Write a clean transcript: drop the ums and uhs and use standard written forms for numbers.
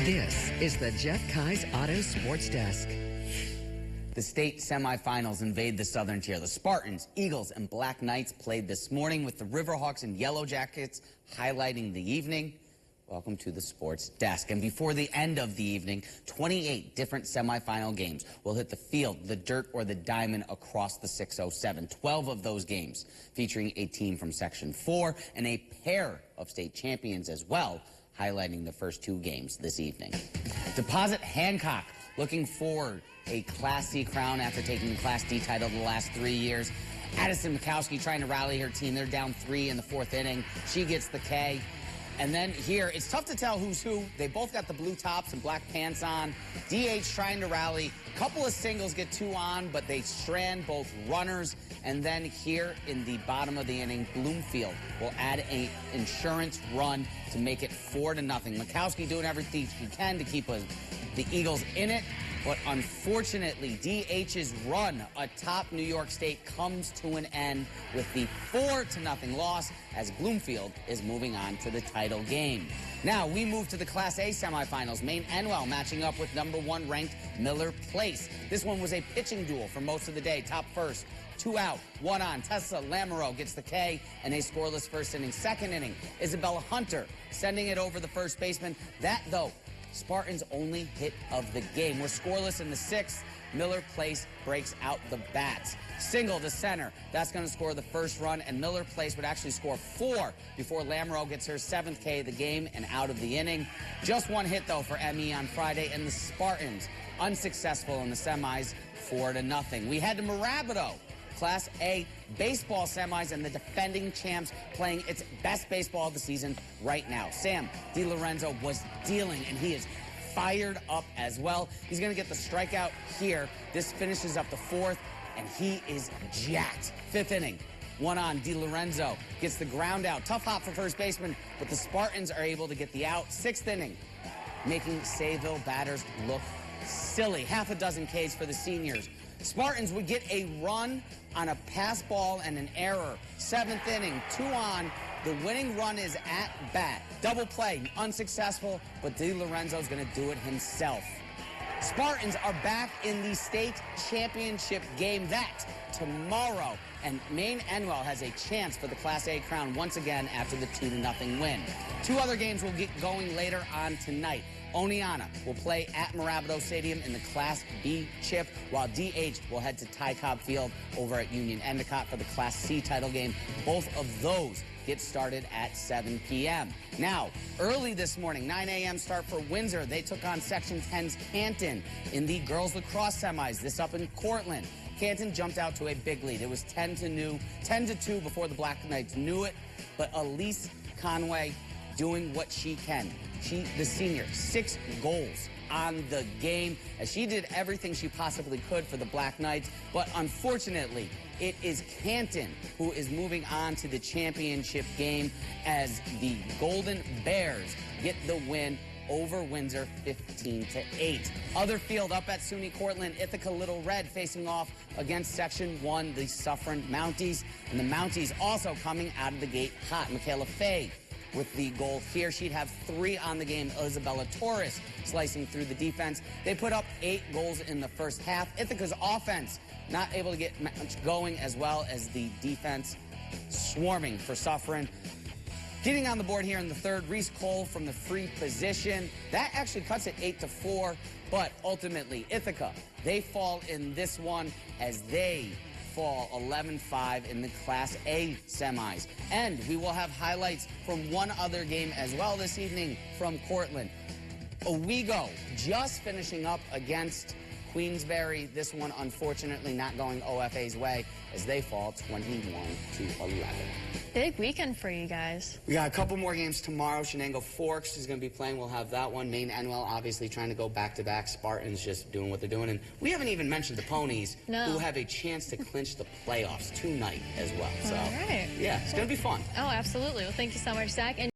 This is the Jeff Kai's Auto Sports Desk. The state semifinals invade the southern tier. The Spartans, Eagles, and Black Knights played this morning with the Riverhawks and Yellow Jackets highlighting the evening. Welcome to the Sports Desk. And before the end of the evening, 28 different semifinal games will hit the field, the dirt, or the diamond across the 607. 12 of those games featuring a team from Section 4 and a pair of state champions as well, highlighting the first two games this evening. Deposit-Hancock looking forward a Class C crown after taking the Class D title the last 3 years. Addison Mikowski trying to rally her team. They're down 3 in the 4th inning. She gets the K. And then here, it's tough to tell who's who. They both got the blue tops and black pants on. DH trying to rally. A couple of singles get 2 on, but they strand both runners. And then here in the bottom of the inning, Bloomfield will add an insurance run to make it 4-0. Mikowski doing everything she can to keep the Eagles in it. But unfortunately, DH's run atop New York State comes to an end with the 4-0 loss as Bloomfield is moving on to the title game. Now we move to the Class A semifinals. Maine-Endwell matching up with #1 ranked Miller Place. This one was a pitching duel for most of the day. Top first, 2 out, 1 on. Tessa Lamoureux gets the K and a scoreless first inning. Second inning, Isabella Hunter sending it over the first baseman. That, though, Spartans' only hit of the game. We're scoreless in the 6th. Miller Place breaks out the bats. Single to center. That's going to score the first run, and Miller Place would actually score 4 before Lamoureux gets her 7th K of the game and out of the inning. Just 1 hit, though, for ME on Friday, and the Spartans unsuccessful in the semis, 4-0. We head to Mirabito. Class A baseball semis, and the defending champs playing its best baseball of the season right now. Sam DiLorenzo was dealing, and he is fired up as well. He's going to get the strikeout here. This finishes up the 4th, and he is jacked. 5th inning, 1 on. DiLorenzo gets the ground out. Tough hop for first baseman, but the Spartans are able to get the out. 6th inning, making Sayville batters look silly. Half a dozen Ks for the seniors. Spartans would get a run on a pass ball and an error. 7th inning, 2 on. The winning run is at bat. Double play, unsuccessful, but DiLorenzo's going to do it himself. Spartans are back in the state championship game. That tomorrow, and Maine-Endwell has a chance for the Class A crown once again after the 2-0 win. 2 other games will get going later on tonight. Oneonta will play at Mirabito Stadium in the Class B chip, while DH will head to Ty Cobb Field over at Union Endicott for the Class C title game. Both of those get started at 7 p.m. Now, early this morning, 9 a.m. start for Windsor. They took on Section 10's Canton in the Girls Lacrosse semis. This up in Cortland. Canton jumped out to a big lead. It was 10-2 before the Black Knights knew it, but Elise Conway doing what she can. She, the senior, 6 goals on the game as she did everything she possibly could for the Black Knights. But unfortunately, it is Canton who is moving on to the championship game as the Golden Bears get the win over Windsor 15-8. Other field up at SUNY Cortland, Ithaca Little Red facing off against Section 1, the Suffern Mounties. And the Mounties also coming out of the gate hot. Michaela Fay with the goal here. She'd have 3 on the game. Isabella Torres slicing through the defense. They put up 8 goals in the first half. Ithaca's offense not able to get much going, as well as the defense swarming for Suffern. Getting on the board here in the 3rd, Reese Cole from the free position. That actually cuts it 8-4, but ultimately Ithaca, they fall in this one as they fall 11-5 in the Class A semis. And we will have highlights from one other game as well this evening from Cortland. Owego just finishing up against Queensberry. This one, unfortunately, not going OFA's way as they fall 21-11. Big weekend for you guys. We got a couple more games tomorrow. Shenango Forks is going to be playing. We'll have that one. Maine-Endwell obviously trying to go back-to-back. Spartans just doing what they're doing. And we haven't even mentioned the Ponies, who have a chance to clinch the playoffs tonight as well. So, all right. Yeah, it's going to be fun. Oh, absolutely. Well, thank you so much, Zach. And